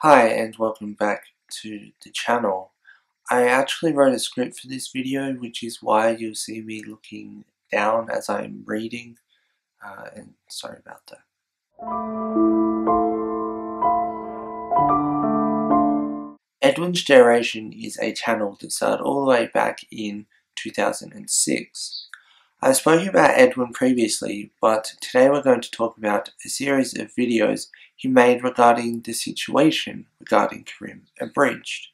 Hi and welcome back to the channel. I actually wrote a script for this video, which is why you'll see me looking down as I'm reading, and sorry about that. Edwin's Generation is a channel that started all the way back in 2006. I've spoken about Edwin previously, but today we're going to talk about a series of videos he made regarding the situation regarding KarimAbridged.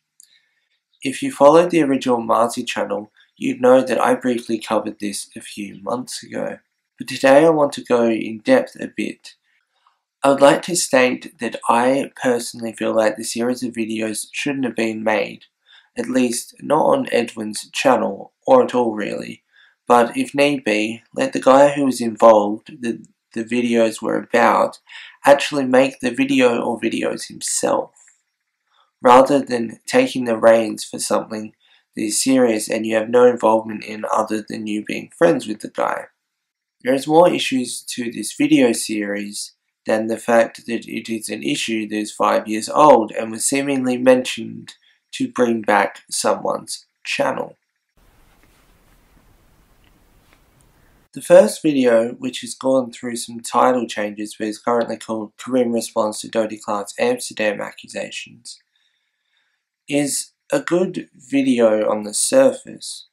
If you followed the original Marzi channel, you'd know that I briefly covered this a few months ago. But today I want to go in depth a bit. I would like to state that I personally feel like the series of videos shouldn't have been made, at least not on Edwin's channel, or at all really. But if need be, let the guy who was involved, the videos were about, actually make the video or videos himself, rather than taking the reins for something that is serious and you have no involvement in other than you being friends with the guy. There is more issues to this video series than the fact that it is an issue that is 5 years old and was seemingly mentioned to bring back someone's channel. The first video, which has gone through some title changes but is currently called Karim Responds to Dodie Clark's Amsterdam Accusations, is a good video on the surface.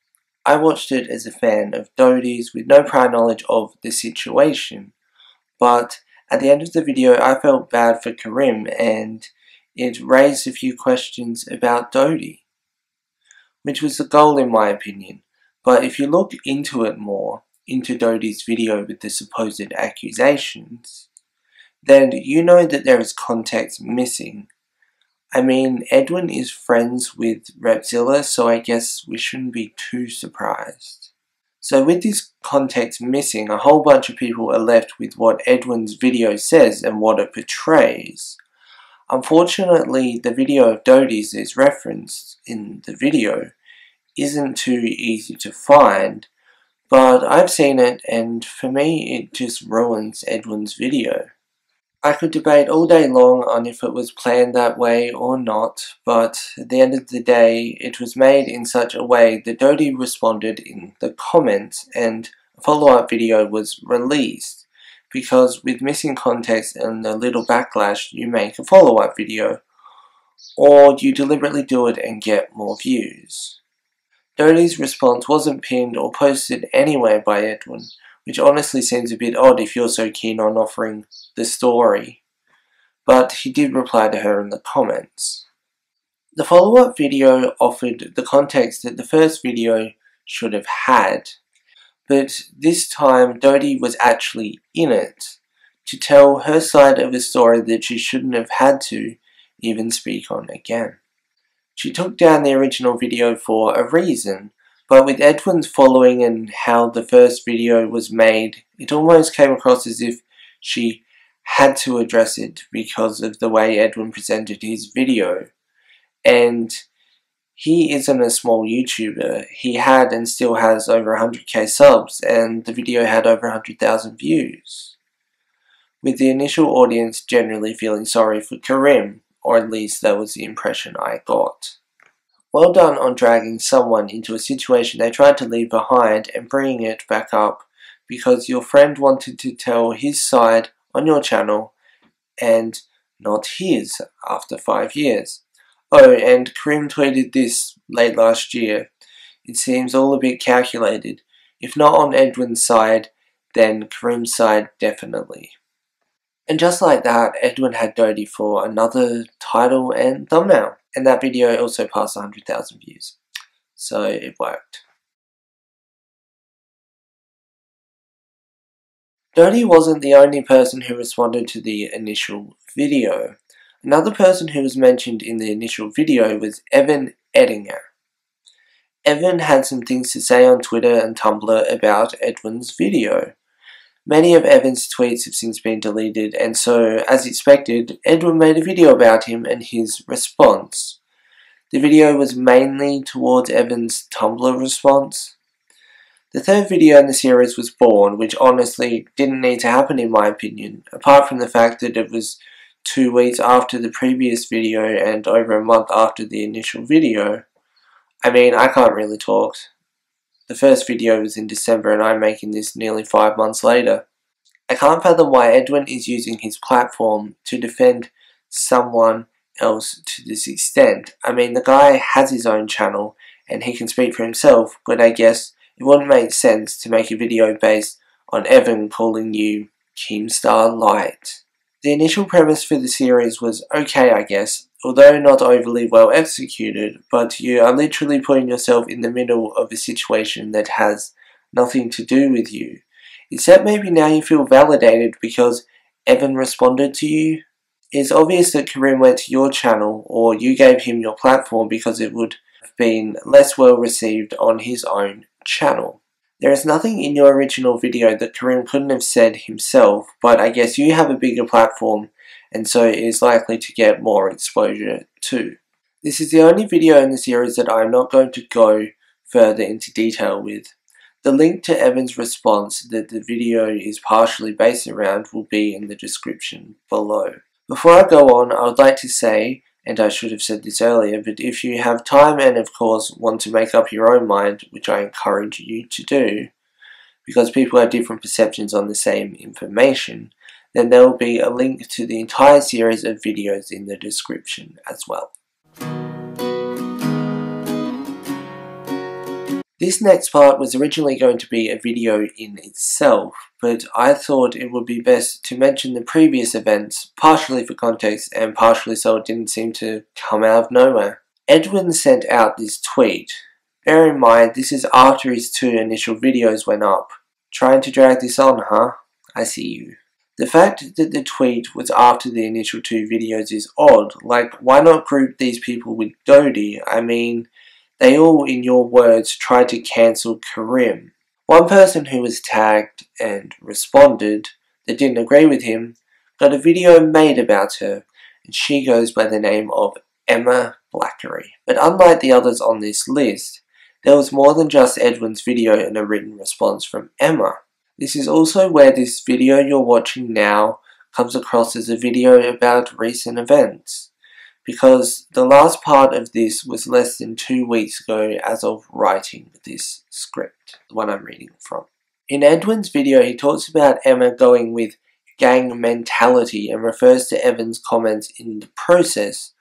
I watched it as a fan of Dodie's with no prior knowledge of the situation, but at the end of the video I felt bad for Karim and it raised a few questions about Dodie, which was the goal in my opinion. But if you look into it more, into Dodie's video with the supposed accusations, then you know that there is context missing. I mean, Edwin is friends with Repzilla, so I guess we shouldn't be too surprised. So with this context missing, a whole bunch of people are left with what Edwin's video says and what it portrays. Unfortunately, the video of Dodie's that is referenced in the video isn't too easy to find, but I've seen it and for me it just ruins Edwin's video. I could debate all day long on if it was planned that way or not, but at the end of the day it was made in such a way that Dodie responded in the comments and a follow-up video was released, because with missing context and a little backlash you make a follow-up video, or you deliberately do it and get more views. Dodie's response wasn't pinned or posted anywhere by Edwin, which honestly seems a bit odd if you're so keen on offering the story, but he did reply to her in the comments. The follow-up video offered the context that the first video should have had, but this time Dodie was actually in it to tell her side of the story that she shouldn't have had to even speak on again. She took down the original video for a reason, but with Edwin's following and how the first video was made, it almost came across as if she had to address it because of the way Edwin presented his video. And he isn't a small YouTuber. He had and still has over 100k subs, and the video had over 100,000 views, with the initial audience generally feeling sorry for Karim, or at least that was the impression I got. Well done on dragging someone into a situation they tried to leave behind and bringing it back up because your friend wanted to tell his side on your channel and not his after 5 years. Oh, and Karim tweeted this late last year. It seems all a bit calculated. If not on Edwin's side, then Karim's side definitely. And just like that, Edwin had Dodie for another title and thumbnail. And that video also passed 100,000 views. So it worked. Dodie wasn't the only person who responded to the initial video. Another person who was mentioned in the initial video was Edinger. Evan had some things to say on Twitter and Tumblr about Edwin's video. Many of Evan's tweets have since been deleted, and so, as expected, Edwin made a video about him and his response. The video was mainly towards Evan's Tumblr response. The third video in the series was born, which honestly didn't need to happen in my opinion, apart from the fact that it was 2 weeks after the previous video and over a month after the initial video, I mean, I can't really talk. The first video was in December and I'm making this nearly 5 months later. I can't fathom why Edwin is using his platform to defend someone else to this extent. I mean, the guy has his own channel and he can speak for himself, but I guess it wouldn't make sense to make a video based on Evan calling you Keemstar Light. The initial premise for the series was okay, I guess, although not overly well executed, but you are literally putting yourself in the middle of a situation that has nothing to do with you. Except maybe now you feel validated because Evan responded to you. It's obvious that Karim went to your channel or you gave him your platform because it would have been less well received on his own channel. There is nothing in your original video that Karim couldn't have said himself, but I guess you have a bigger platform and so it is likely to get more exposure too. This is the only video in the series that I am not going to go further into detail with. The link to Evan's response that the video is partially based around will be in the description below. Before I go on, I would like to say, and I should have said this earlier, but if you have time and of course want to make up your own mind, which I encourage you to do, because people have different perceptions on the same information, then there will be a link to the entire series of videos in the description as well. This next part was originally going to be a video in itself, but I thought it would be best to mention the previous events, partially for context and partially so it didn't seem to come out of nowhere. Edwin sent out this tweet. Bear in mind, this is after his 2 initial videos went up. Trying to drag this on, huh? I see you. The fact that the tweet was after the initial 2 videos is odd. Like, why not group these people with Dodie? I mean, they all, in your words, tried to cancel Karim. One person who was tagged and responded that didn't agree with him got a video made about her, and she goes by the name of Emma Blackery. But unlike the others on this list, there was more than just Edwin's video and a written response from Emma. This is also where this video you're watching now comes across as a video about recent events, because the last part of this was less than 2 weeks ago as of writing this script, the one I'm reading from. In Edwin's video, he talks about Emma going with gang mentality and refers to Evan's comments in the process,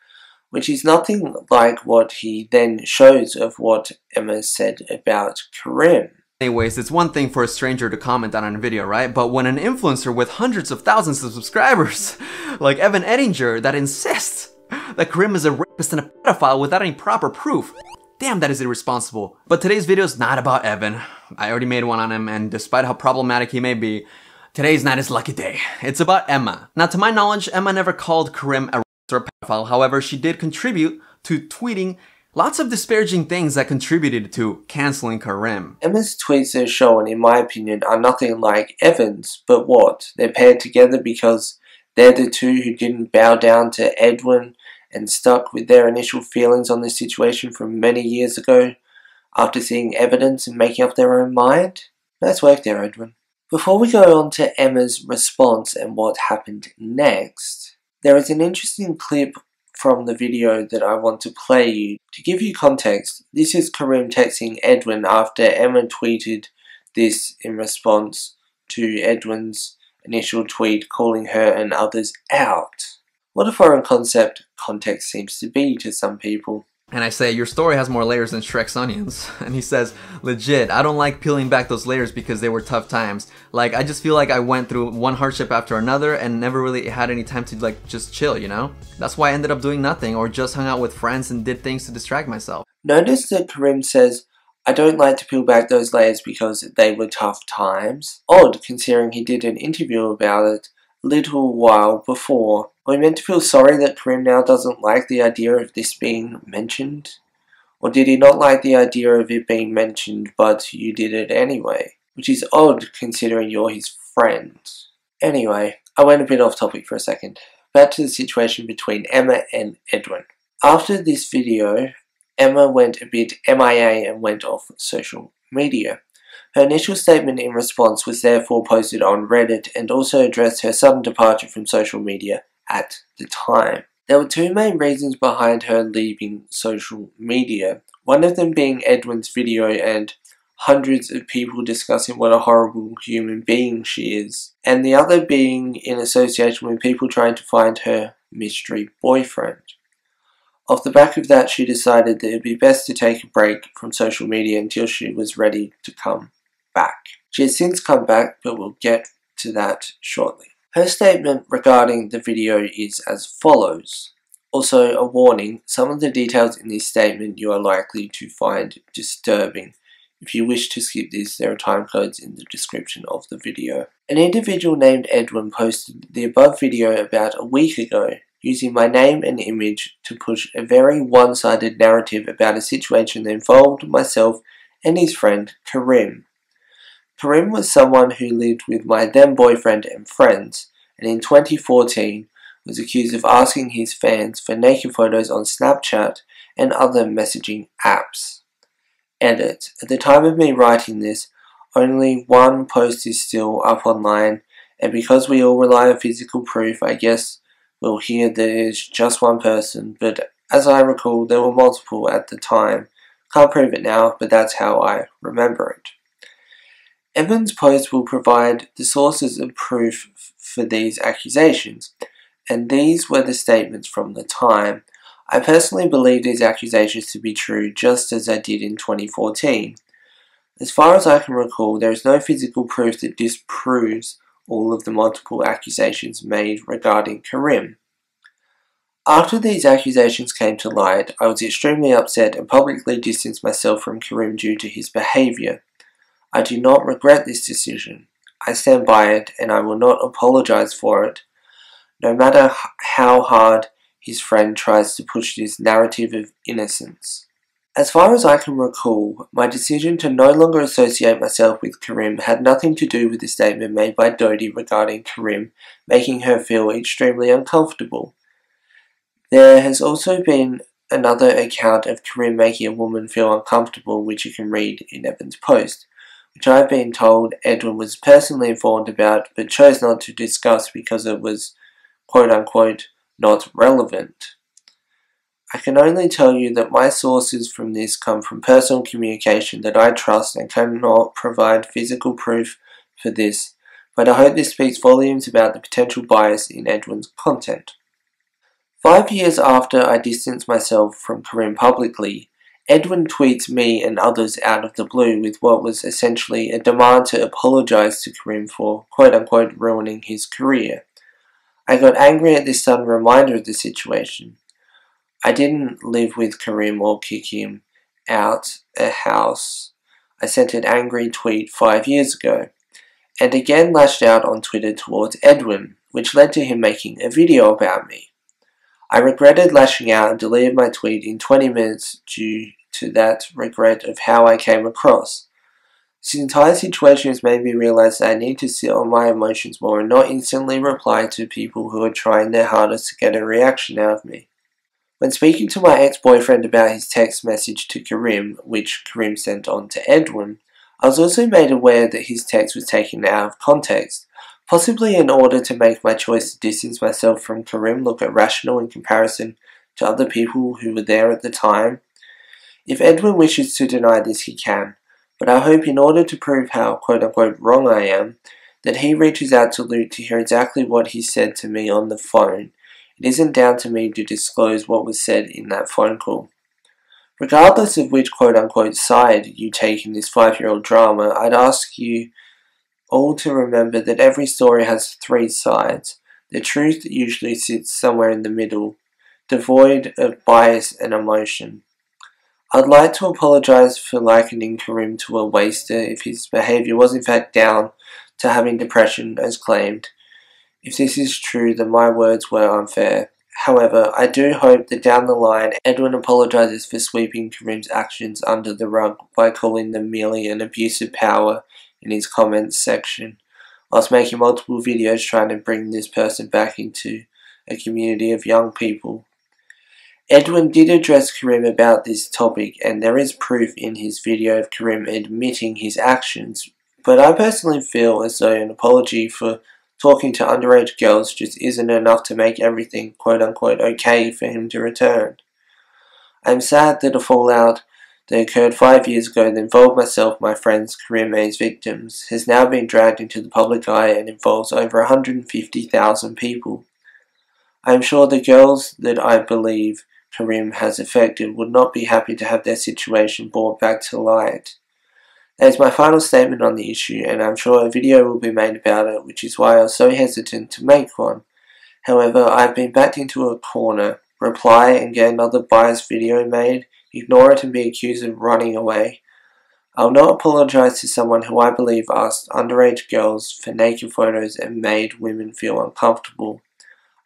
which is nothing like what he then shows of what Emma said about Karim. Anyways, it's one thing for a stranger to comment on a video, right? But when an influencer with hundreds of thousands of subscribers, like Evan Edinger, that insists that Karim is a rapist and a pedophile without any proper proof. Damn, that is irresponsible. But today's video is not about Evan. I already made one on him, and despite how problematic he may be, today's not his lucky day. It's about Emma. Now, to my knowledge, Emma never called Karim a rapist or a pedophile. However, she did contribute to tweeting lots of disparaging things that contributed to canceling Karim. Emma's tweets as shown, in my opinion, are nothing like Evan's, but what? They're paired together because they're the 2 who didn't bow down to Edwin and stuck with their initial feelings on the situation from many years ago after seeing evidence and making up their own mind? Nice work there, Edwin. Before we go on to Emma's response and what happened next, there is an interesting clip from the video that I want to play you. To give you context, this is Karim texting Edwin after Emma tweeted this in response to Edwin's initial tweet calling her and others out. What a foreign concept context seems to be to some people. And I say, your story has more layers than Shrek's onions. And he says, legit, I don't like peeling back those layers because they were tough times. Like, I just feel like I went through one hardship after another and never really had any time to, like, just chill, you know? That's why I ended up doing nothing or just hung out with friends and did things to distract myself. Notice that Karim says, I don't like to peel back those layers because they were tough times. Odd, considering he did an interview about it a little while before. Are we meant to feel sorry that Karim now doesn't like the idea of this being mentioned? Or did he not like the idea of it being mentioned but you did it anyway? Which is odd considering you're his friend. Anyway, I went a bit off topic for a second. Back to the situation between Emma and Edwin. After this video, Emma went a bit MIA and went off social media. Her initial statement in response was therefore posted on Reddit and also addressed her sudden departure from social media at the time. There were two main reasons behind her leaving social media, one of them being Edwin's video and hundreds of people discussing what a horrible human being she is, and the other being in association with people trying to find her mystery boyfriend. Off the back of that, she decided that it would be best to take a break from social media until she was ready to come back. She has since come back, but we'll get to that shortly. Her statement regarding the video is as follows. Also, a warning, some of the details in this statement you are likely to find disturbing. If you wish to skip this, there are timecodes in the description of the video. An individual named Edwin posted the above video about a week ago, using my name and image to push a very one-sided narrative about a situation that involved myself and his friend Karim. Karim was someone who lived with my then boyfriend and friends, and in 2014 was accused of asking his fans for naked photos on Snapchat and other messaging apps. Edit. At the time of me writing this, only one post is still up online, and because we all rely on physical proof, I guess we'll hear there is just one person, but as I recall, there were multiple at the time. Can't prove it now, but that's how I remember it. Evan's post will provide the sources of proof for these accusations, and these were the statements from the time. I personally believe these accusations to be true, just as I did in 2014. As far as I can recall, there is no physical proof that disproves all of the multiple accusations made regarding Karim. After these accusations came to light, I was extremely upset and publicly distanced myself from Karim due to his behaviour. I do not regret this decision. I stand by it, and I will not apologise for it, no matter how hard his friend tries to push this narrative of innocence. As far as I can recall, my decision to no longer associate myself with Karim had nothing to do with the statement made by Dodie regarding Karim, making her feel extremely uncomfortable. There has also been another account of Karim making a woman feel uncomfortable, which you can read in Evan's post, which I have been told Edwin was personally informed about but chose not to discuss because it was quote-unquote not relevant. I can only tell you that my sources from this come from personal communication that I trust and cannot provide physical proof for this, but I hope this speaks volumes about the potential bias in Edwin's content. 5 years after I distanced myself from Karim publicly, Edwin tweets me and others out of the blue with what was essentially a demand to apologise to Karim for quote-unquote ruining his career. I got angry at this sudden reminder of the situation. I didn't live with Karim or kick him out a house. I sent an angry tweet 5 years ago, and again lashed out on Twitter towards Edwin, which led to him making a video about me. I regretted lashing out and deleted my tweet in 20 minutes due to that regret of how I came across. This entire situation has made me realize that I need to sit on my emotions more and not instantly reply to people who are trying their hardest to get a reaction out of me. When speaking to my ex-boyfriend about his text message to Karim, which Karim sent on to Edwin, I was also made aware that his text was taken out of context, possibly in order to make my choice to distance myself from Karim look irrational in comparison to other people who were there at the time. If Edwin wishes to deny this, he can, but I hope in order to prove how quote-unquote wrong I am, that he reaches out to Luke to hear exactly what he said to me on the phone. It isn't down to me to disclose what was said in that phone call. Regardless of which quote-unquote side you take in this 5-year-old drama, I'd ask you all to remember that every story has 3 sides. The truth usually sits somewhere in the middle, devoid of bias and emotion. I'd like to apologise for likening Karim to a waster if his behaviour was in fact down to having depression as claimed. If this is true, then my words were unfair. However, I do hope that down the line, Edwin apologises for sweeping Karim's actions under the rug by calling them merely an abuse of power in his comments section, whilst making multiple videos trying to bring this person back into a community of young people. Edwin did address Karim about this topic, and there is proof in his video of Karim admitting his actions, but I personally feel as though an apology for talking to underage girls just isn't enough to make everything quote-unquote okay for him to return. I'm sad that a fallout that occurred 5 years ago that involved myself, my friends, Karim and his victims, has now been dragged into the public eye and involves over 150,000 people. I am sure the girls that I believe Karim has affected would not be happy to have their situation brought back to light. That is my final statement on the issue, and I'm sure a video will be made about it, which is why I was so hesitant to make one. However, I've been backed into a corner, reply and get another biased video made, ignore it and be accused of running away. I'll not apologise to someone who I believe asked underage girls for naked photos and made women feel uncomfortable.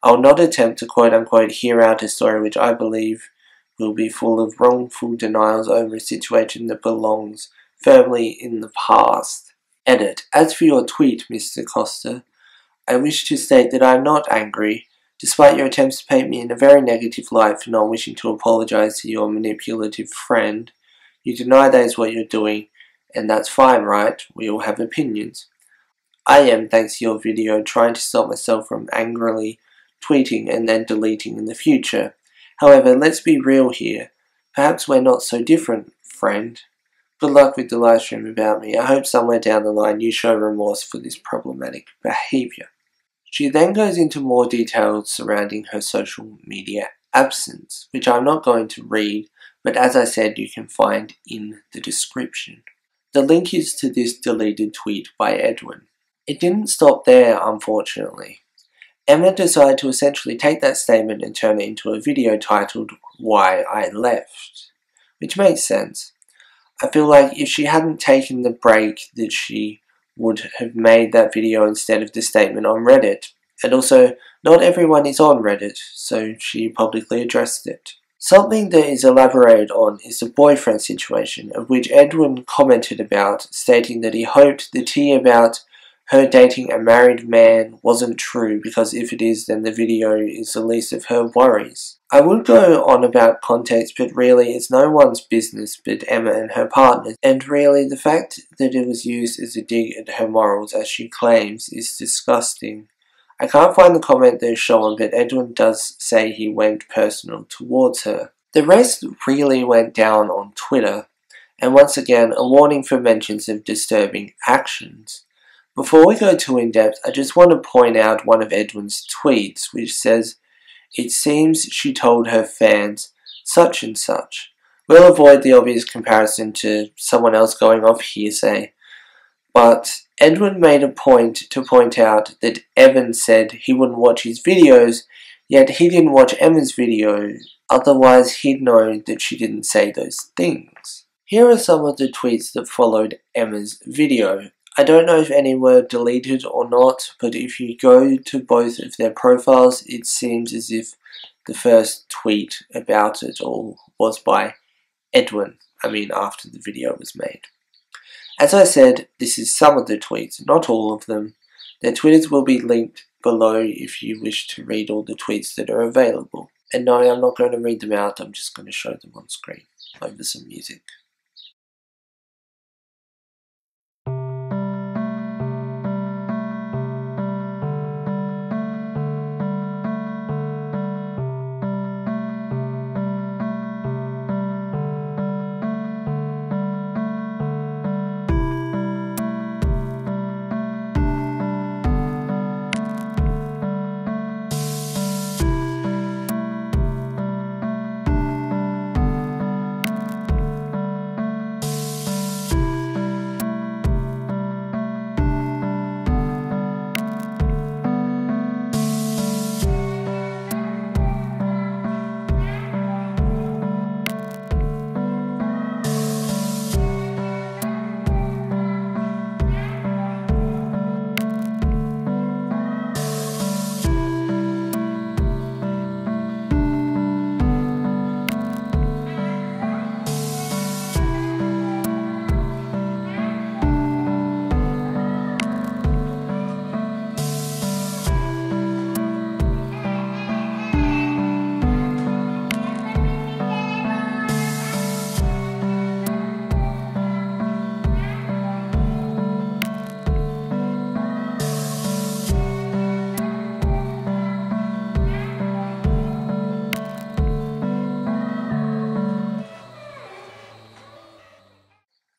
I'll not attempt to quote-unquote hear out a story which I believe will be full of wrongful denials over a situation that belongs firmly in the past. Edit. As for your tweet, Mr. Costa, I wish to state that I am not angry, despite your attempts to paint me in a very negative light for not wishing to apologise to your manipulative friend. You deny that is what you're doing, and that's fine, right? We all have opinions. I am, thanks to your video, trying to stop myself from angrily tweeting and then deleting in the future. However, let's be real here. Perhaps we're not so different, friend. Good luck with the live stream about me. I hope somewhere down the line you show remorse for this problematic behaviour. She then goes into more details surrounding her social media absence, which I'm not going to read, but as I said, you can find in the description. The link is to this deleted tweet by Edwin. It didn't stop there, unfortunately. Emma decided to essentially take that statement and turn it into a video titled Why I Left, which makes sense. I feel like if she hadn't taken the break that she would have made that video instead of the statement on Reddit. And also, not everyone is on Reddit, so she publicly addressed it. Something that is elaborated on is the boyfriend situation, of which Edwin commented about, stating that he hoped the tea about her dating a married man wasn't true, because if it is, then the video is the least of her worries. I would go on about context, but really it's no one's business but Emma and her partner, and really the fact that it was used as a dig at her morals, as she claims, is disgusting. I can't find the comment that is shown, but Edwin does say he went personal towards her. The rest really went down on Twitter, and once again a warning for mentions of disturbing actions. Before we go too in-depth, I just want to point out one of Edwin's tweets, which says, "It seems she told her fans such and such." We'll avoid the obvious comparison to someone else going off hearsay, but Edwin made a point to point out that Evan said he wouldn't watch his videos, yet he didn't watch Emma's video, otherwise he'd know that she didn't say those things. Here are some of the tweets that followed Emma's video. I don't know if any were deleted or not, but if you go to both of their profiles, it seems as if the first tweet about it all was by Edwin, after the video was made. As I said, this is some of the tweets, not all of them. Their Twitters will be linked below if you wish to read all the tweets that are available. And no, I'm not going to read them out, I'm just going to show them on screen over some music.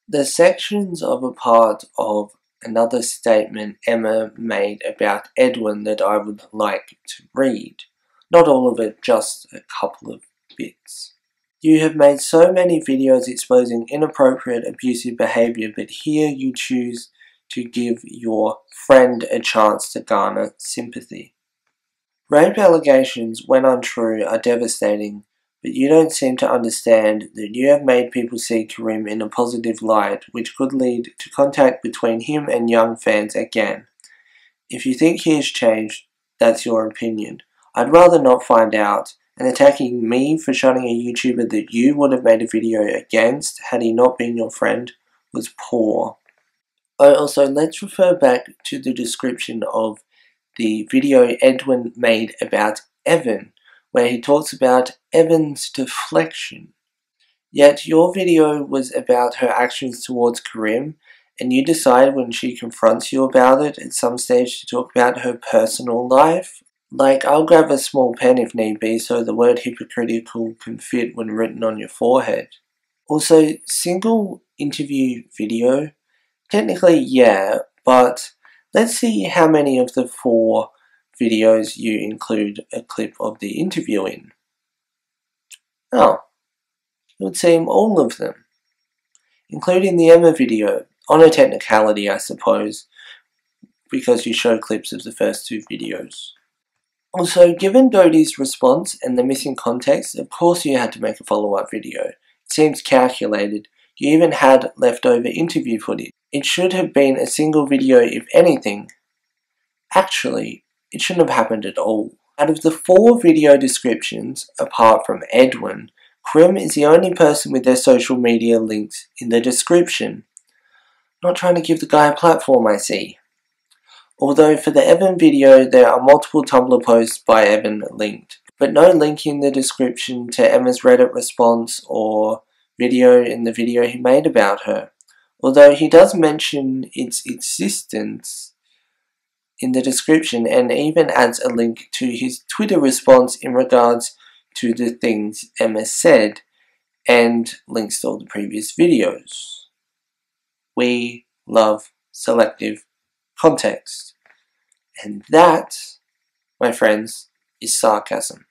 The sections of a part of another statement Emma made about Edwin that I would like to read. Not all of it, just a couple of bits. You have made so many videos exposing inappropriate abusive behaviour, but here you choose to give your friend a chance to garner sympathy. Rape allegations, when untrue, are devastating, but you don't seem to understand that you have made people see Karim in a positive light, which could lead to contact between him and young fans again. If you think he has changed, that's your opinion. I'd rather not find out, and attacking me for shunning a YouTuber that you would have made a video against had he not been your friend was poor. Also, let's refer back to the description of the video Edwin made about Evan, where he talks about Evan's deflection. Yet your video was about her actions towards Karim, and you decide when she confronts you about it at some stage to talk about her personal life. Like, I'll grab a small pen if need be so the word hypocritical can fit when written on your forehead. Also, single interview video? Technically, yeah, but let's see how many of the 4 videos you include a clip of the interview in. Oh, it would seem all of them, including the Emma video, on a technicality I suppose, because you show clips of the first 2 videos. Also, given Dodie's response and the missing context, of course you had to make a follow-up video. It seems calculated. You even had leftover interview footage. It should have been a single video if anything. Actually, it shouldn't have happened at all. Out of the 4 video descriptions, apart from Edwin, Karim is the only person with their social media links in the description. Not trying to give the guy a platform, I see. Although for the Evan video there are multiple Tumblr posts by Evan linked, but no link in the description to Emma's Reddit response or video in the video he made about her. Although he does mention its existence in the description and even adds a link to his Twitter response in regards to the things Emma said and links to all the previous videos. We love selective context. And that, my friends, is sarcasm.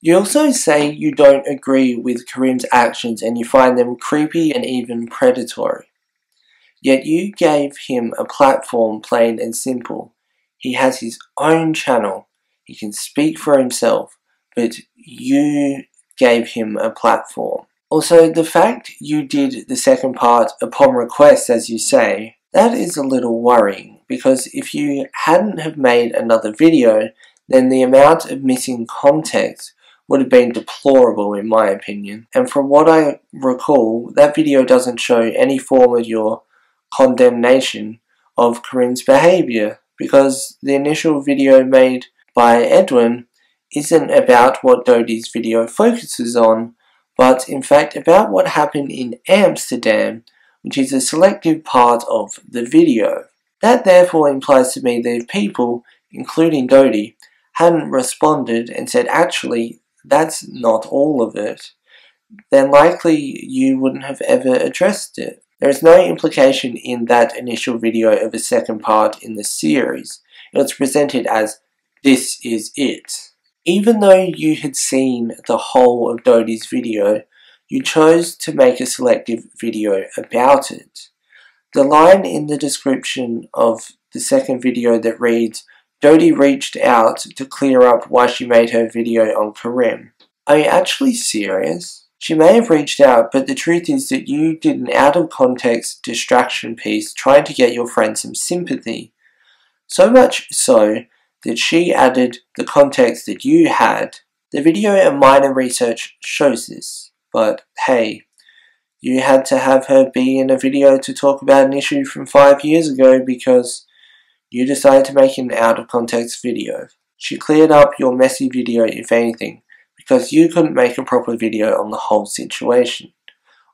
You also say you don't agree with Karim's actions and you find them creepy and even predatory. Yet you gave him a platform, plain and simple. He has his own channel. He can speak for himself, but you gave him a platform. Also, the fact you did the second part upon request, as you say, that is a little worrying, because if you hadn't have made another video, then the amount of missing context would have been deplorable in my opinion. And from what I recall, that video doesn't show any form of your condemnation of Karim's behaviour, because the initial video made by Edwin isn't about what Dodie's video focuses on, but in fact about what happened in Amsterdam, which is a selective part of the video. That therefore implies to me that if people, including Dodie, hadn't responded and said actually that's not all of it, then likely you wouldn't have ever addressed it. There is no implication in that initial video of a second part in the series. It was presented as, this is it. Even though you had seen the whole of Dodie's video, you chose to make a selective video about it. The line in the description of the second video that reads, Dodie reached out to clear up why she made her video on Karim. Are you actually serious? She may have reached out, but the truth is that you did an out-of-context distraction piece trying to get your friend some sympathy. So much so that she added the context that you had. The video and minor research shows this, but hey, you had to have her be in a video to talk about an issue from 5 years ago because you decided to make an out-of-context video. She cleared up your messy video, if anything, because you couldn't make a proper video on the whole situation.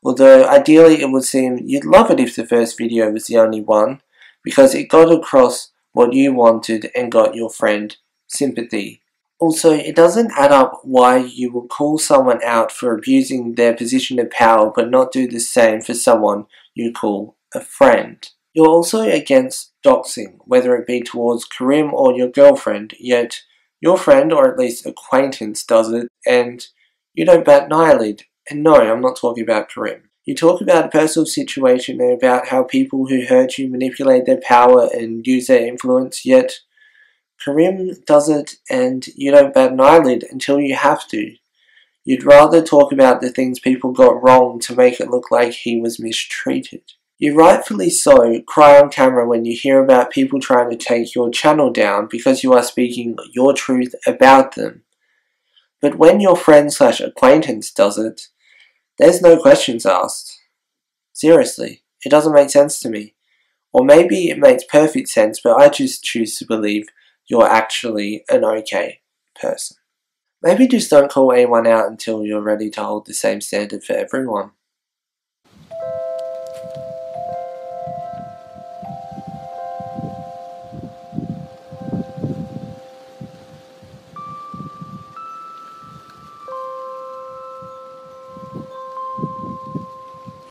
Although ideally it would seem you'd love it if the first video was the only one, because it got across what you wanted and got your friend sympathy. Also, it doesn't add up why you will call someone out for abusing their position of power but not do the same for someone you call a friend. You're also against doxing, whether it be towards Karim or your girlfriend, yet your friend, or at least acquaintance, does it, and you don't bat an eyelid. And no, I'm not talking about Karim. You talk about a personal situation and about how people who hurt you manipulate their power and use their influence, yet Karim does it and you don't bat an eyelid until you have to. You'd rather talk about the things people got wrong to make it look like he was mistreated. You rightfully so cry on camera when you hear about people trying to take your channel down because you are speaking your truth about them. But when your friend/acquaintance does it, there's no questions asked. Seriously, it doesn't make sense to me. Or maybe it makes perfect sense, but I just choose to believe you're actually an okay person. Maybe just don't call anyone out until you're ready to hold the same standard for everyone.